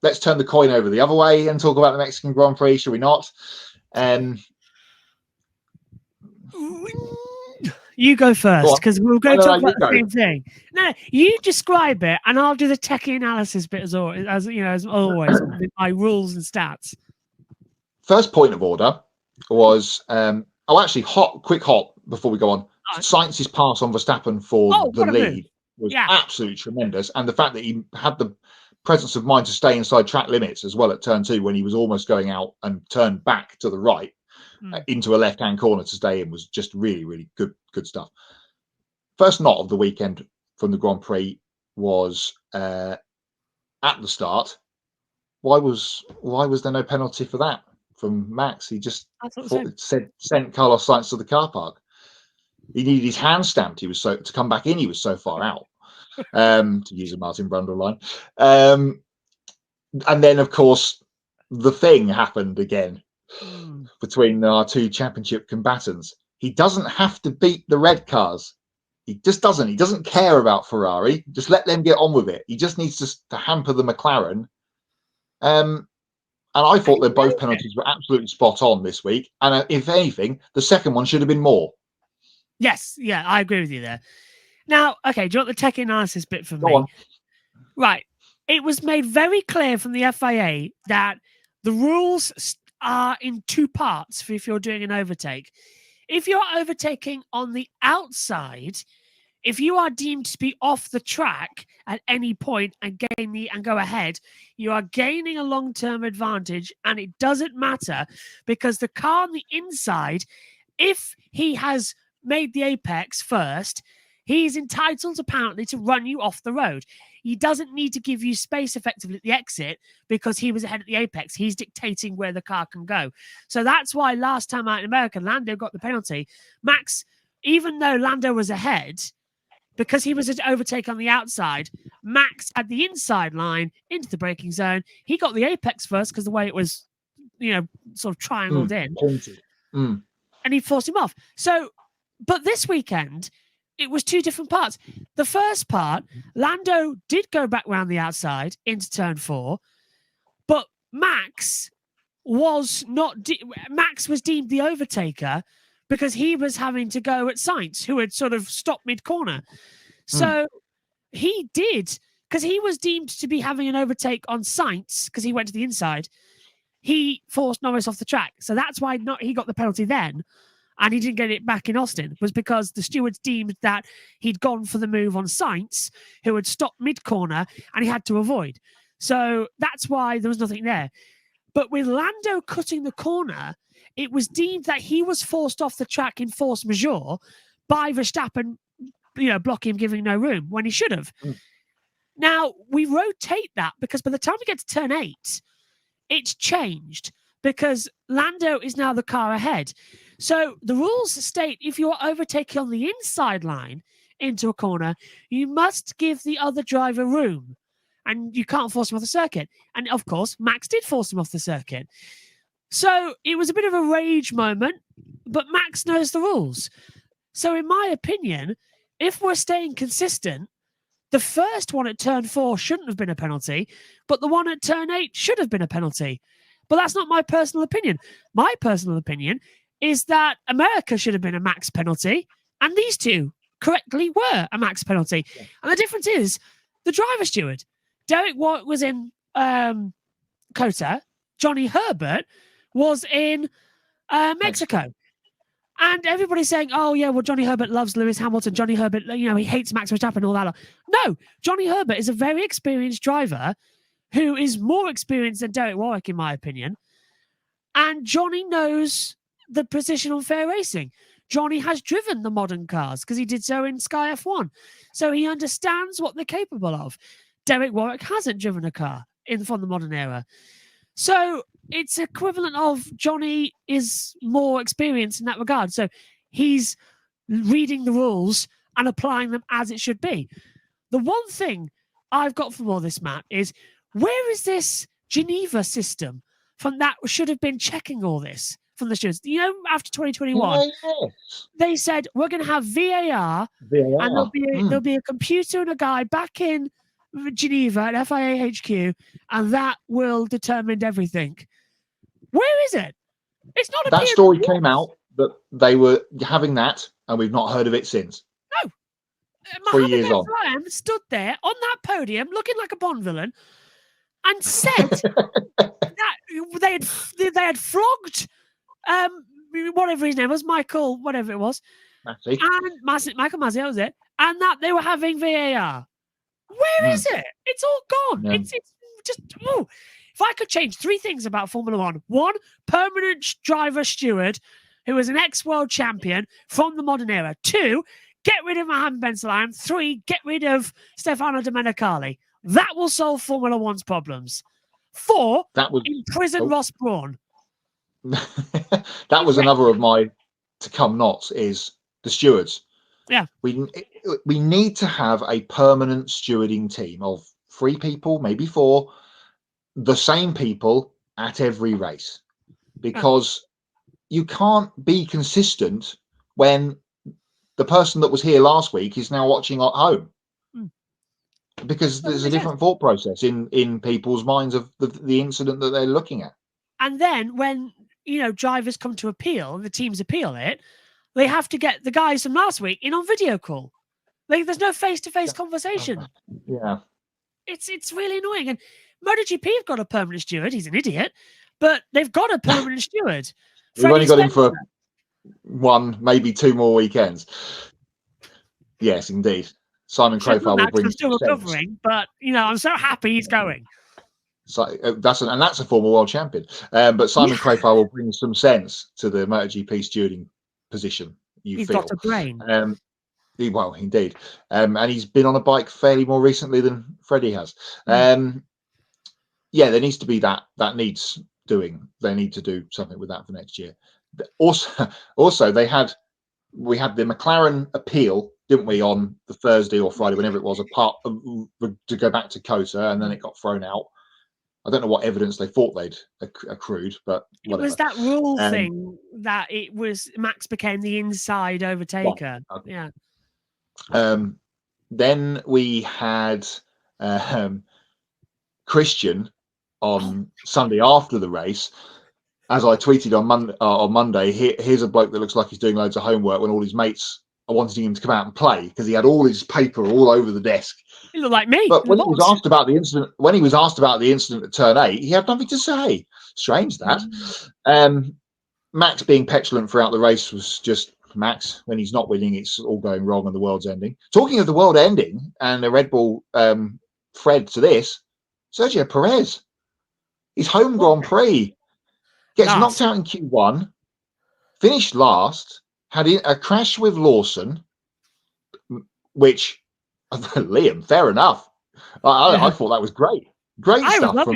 let's turn the coin over the other way and talk about the Mexican Grand Prix, should we not? You go first, because we'll go talk about the same thing. No, you describe it, and I'll do the techie analysis bit as always, with my rules and stats. First point of order was quick hop before we go on. Sainz's pass on Verstappen for the lead was absolutely tremendous, and the fact that he had the presence of mind to stay inside track limits as well at turn 2 when he was almost going out and turned back to the right into a left-hand corner to stay in was just really, really good stuff. First knot of the weekend from the Grand Prix was at the start. Why was there no penalty for that from Max? He just sent Carlos Sainz to the car park. He needed his hand stamped. To come back in. He was so far out. To use a Martin Brundle line. And then, of course, the thing happened again between our two championship combatants. He doesn't have to beat the red cars. He just doesn't. He doesn't care about Ferrari. Just let them get on with it. He just needs to hamper the McLaren. And I thought that both penalties were absolutely spot on this week. And if anything, the second one should have been more. Yes, yeah, I agree with you there. Now, okay, do you want the tech analysis bit from me? Right. It was made very clear from the FIA that the rules are in two parts for if you're doing an overtake. If you're overtaking on the outside, if you are deemed to be off the track at any point and go ahead, you are gaining a long-term advantage, and it doesn't matter because the car on the inside, if he has made the apex first, he's entitled apparently to run you off the road. He doesn't need to give you space effectively at the exit because he was ahead at the apex. He's dictating where the car can go. So that's why last time out in America, Lando got the penalty. Max, even though Lando was ahead, because he was at overtake on the outside, Max had the inside line into the braking zone. He got the apex first because the way it was, sort of triangled in. And he forced him off. So, but this weekend, it was two different parts. The first part, Lando did go back round the outside into turn 4, but Max was deemed the overtaker because he was having to go at Sainz, who had sort of stopped mid-corner. So he did, because he was deemed to be having an overtake on Sainz, because he went to the inside. He forced Norris off the track. So that's why he got the penalty then. And he didn't get it back in Austin, was because the stewards deemed that he'd gone for the move on Sainz, who had stopped mid-corner, and he had to avoid. So that's why there was nothing there. But with Lando cutting the corner, it was deemed that he was forced off the track in force majeure by Verstappen, blocking him, giving no room, when he should have. Now, we rotate that because by the time we get to turn 8, it's changed because Lando is now the car ahead. So the rules state if you're overtaking on the inside line into a corner, you must give the other driver room and you can't force him off the circuit. And of course, Max did force him off the circuit. So it was a bit of a rage moment, but Max knows the rules. So in my opinion, if we're staying consistent, the first one at turn 4 shouldn't have been a penalty, but the one at turn 8 should have been a penalty. But that's not my personal opinion. My personal opinion is that America should have been a Max penalty, and these two correctly were a Max penalty. And the difference is the driver steward. Derek Warwick was in COTA. Johnny Herbert was in Mexico. And everybody's saying, oh, yeah, well, Johnny Herbert loves Lewis Hamilton. Johnny Herbert, he hates Max Verstappen and all that. No, Johnny Herbert is a very experienced driver who is more experienced than Derek Warwick, in my opinion. And Johnny knows the position on fair racing. Johnny has driven the modern cars because he did so in Sky F1. So he understands what they're capable of. Derek Warwick hasn't driven a car from the modern era. So it's equivalent of Johnny is more experienced in that regard. So he's reading the rules and applying them as it should be. The one thing I've got from all this, Matt, is where is this Geneva system from that should have been checking all this from the stewards? After 2021, they said, we're going to have VAR. And there'll be a computer and a guy back in Geneva at FIA HQ, and that will determine everything. Where is it? It's not that story came out that they were having that, and we've not heard of it since. No. 3 years on. Ryan stood there on that podium looking like a Bond villain and said that they had flogged whatever his name was, Michael, whatever it was. Massey. And Michael Massey, that was it. And that they were having VAR. Where is it? It's all gone. Yeah. It's just, if I could change 3 things about Formula One: 1, permanent driver steward who is an ex-world champion from the modern era. 2, get rid of Mohammed Ben Sulayem. 3, get rid of Stefano Domenicali. That will solve Formula One's problems. 4, imprison Ross Brawn. That was another of my to come knots, is the stewards. Yeah. We need to have a permanent stewarding team of 3 people, maybe 4, the same people at every race, because you can't be consistent when the person that was here last week is now watching at home, because there's a different thought process in people's minds of the incident that they're looking at. And then when drivers come to appeal and the teams appeal it, they have to get the guys from last week in on video call. There's no face-to-face conversation. Yeah. It's really annoying. And MotoGP have got a permanent steward. He's an idiot, but they've got a permanent steward. We've only got him for 1, maybe 2 more weekends. Yes, indeed. Simon Crowfowl will bring. I'm still recovering, but I'm so happy he's going. So that's a former world champion. But Simon Crowfowl will bring some sense to the MotoGP stewarding position. He's got a brain. Well, indeed. And he's been on a bike fairly more recently than Freddie has. Yeah, there needs to be that needs doing. They need to do something with that for next year. Also, we had the McLaren appeal, didn't we, on the Thursday or Friday, whenever it was, to go back to COTA, and then it got thrown out. I don't know what evidence they thought they'd accrued, but whatever. It was that rule thing that it was Max became the inside overtaker. Right. Okay. Yeah. Then we had Christian on Sunday after the race. As I tweeted on Monday, here's a bloke that looks like he's doing loads of homework when all his mates are wanting him to come out and play, because he had all his paper all over the desk. He looked like me. But when he was asked about the incident, at turn 8, he had nothing to say. Strange that. Max being petulant throughout the race was just Max. When he's not winning, it's all going wrong and the world's ending. Talking of the world ending and the Red Bull thread to this, Sergio Pérez, his home Grand Prix, gets knocked out in Q1, finished last, had a crash with Lawson, which Liam, fair enough. I thought that was great. Great stuff from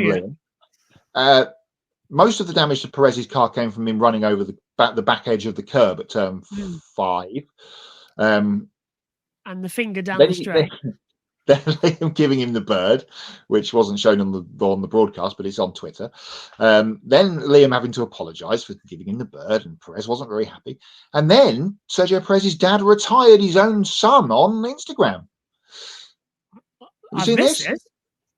Liam. Most of the damage to Perez's car came from him running over the back edge of the curb at turn 5. And the finger down the straight. Then Liam giving him the bird, which wasn't shown on the broadcast, but it's on Twitter. Then Liam having to apologise for giving him the bird, and Perez wasn't very happy. And then Sergio Perez's dad retired his own son on Instagram. Have you seen this?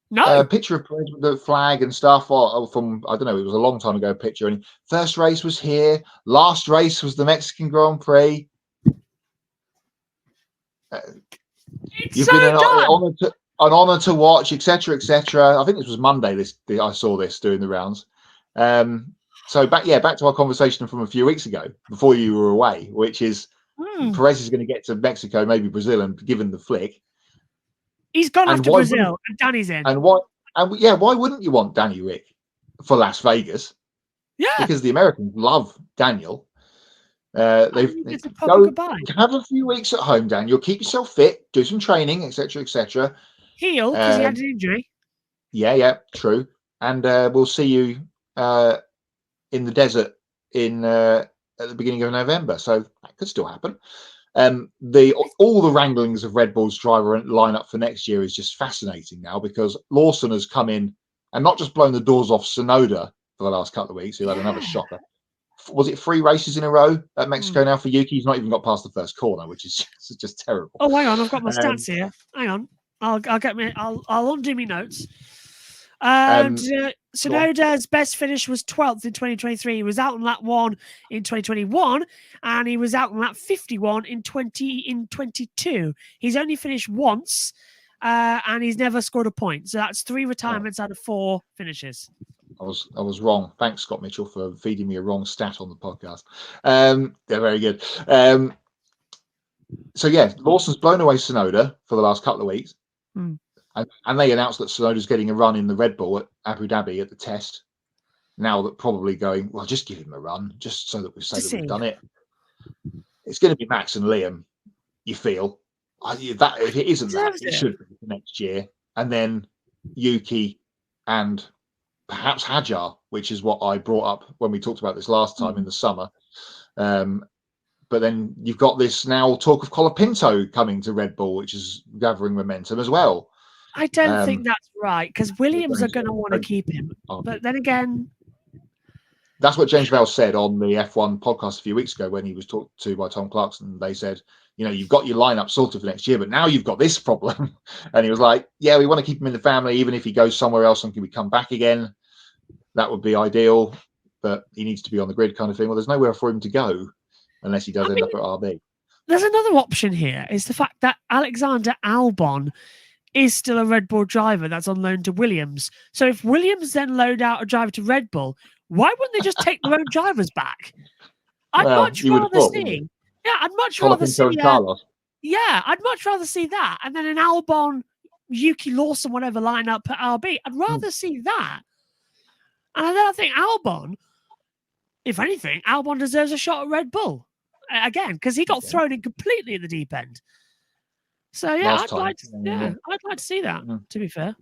No. A picture of Perez with the flag and stuff from, I don't know, it was a long time ago picture. And first race was here. Last race was the Mexican Grand Prix. You've been an honour to watch, etc., etc. I think this was Monday. I saw this doing the rounds. So back to our conversation from a few weeks ago before you were away, which is Perez is going to get to Mexico, maybe Brazil, and given the flick. He's gone off to Brazil, and Danny's in. And why wouldn't you want Danny Rick for Las Vegas? Yeah, because the Americans love Daniel. Have a few weeks at home, Daniel. Keep yourself fit, do some training, etc., etc. Heal because he had an injury. Yeah, true. And we'll see you in the desert at the beginning of November. So that could still happen. All the wranglings of Red Bull's driver lineup for next year is just fascinating now, because Lawson has come in and not just blown the doors off Sonoda for the last couple of weeks, who had another shocker. Was it 3 races in a row at Mexico now for Yuki? He's not even got past the first corner, which is just terrible. Oh, hang on. I've got my stats here. Hang on. I'll undo my notes. And Tsunoda's best finish was 12th in 2023. He was out on lap 1 in 2021, and he was out on lap 51 in 2022. He's only finished once, and he's never scored a point. So that's 3 retirements out of 4 finishes. I was wrong. Thanks, Scott Mitchell, for feeding me a wrong stat on the podcast. They're very good. So yeah, Lawson's blown away Tsunoda for the last couple of weeks. And they announced that Tsunoda's getting a run in the Red Bull at Abu Dhabi at the test. Now that probably going, well, just give him a run, just so that we say that we've done it. It's going to be Max and Liam, you feel. That if it isn't that, it should be next year. And then Yuki and perhaps Hajar, which is what I brought up when we talked about this last time in the summer. But then you've got this now talk of Colapinto coming to Red Bull, which is gathering momentum as well. I don't think that's right, because Williams are going to want to keep him. But then again... That's what James Vale said on the F1 podcast a few weeks ago when he was talked to by Tom Clarkson. They said, you've got your lineup sorted for next year, but now you've got this problem. And he was like, yeah, we want to keep him in the family, even if he goes somewhere else and can we come back again. That would be ideal, but he needs to be on the grid kind of thing. Well, there's nowhere for him to go unless he does end up at RB. There's another option here, is the fact that Alexander Albon is still a Red Bull driver that's on loan to Williams. So if Williams then load out a driver to Red Bull, why wouldn't they just take their own drivers back? I'd much rather see. Yeah, I'd much rather see. I'd much rather see that, and then an Albon, Yuki Lawson, whatever lineup at RB. I'd rather see that. And then I think Albon, if anything, Albon deserves a shot at Red Bull again, because he got thrown in completely at the deep end. So yeah, I'd like to see that. To be fair,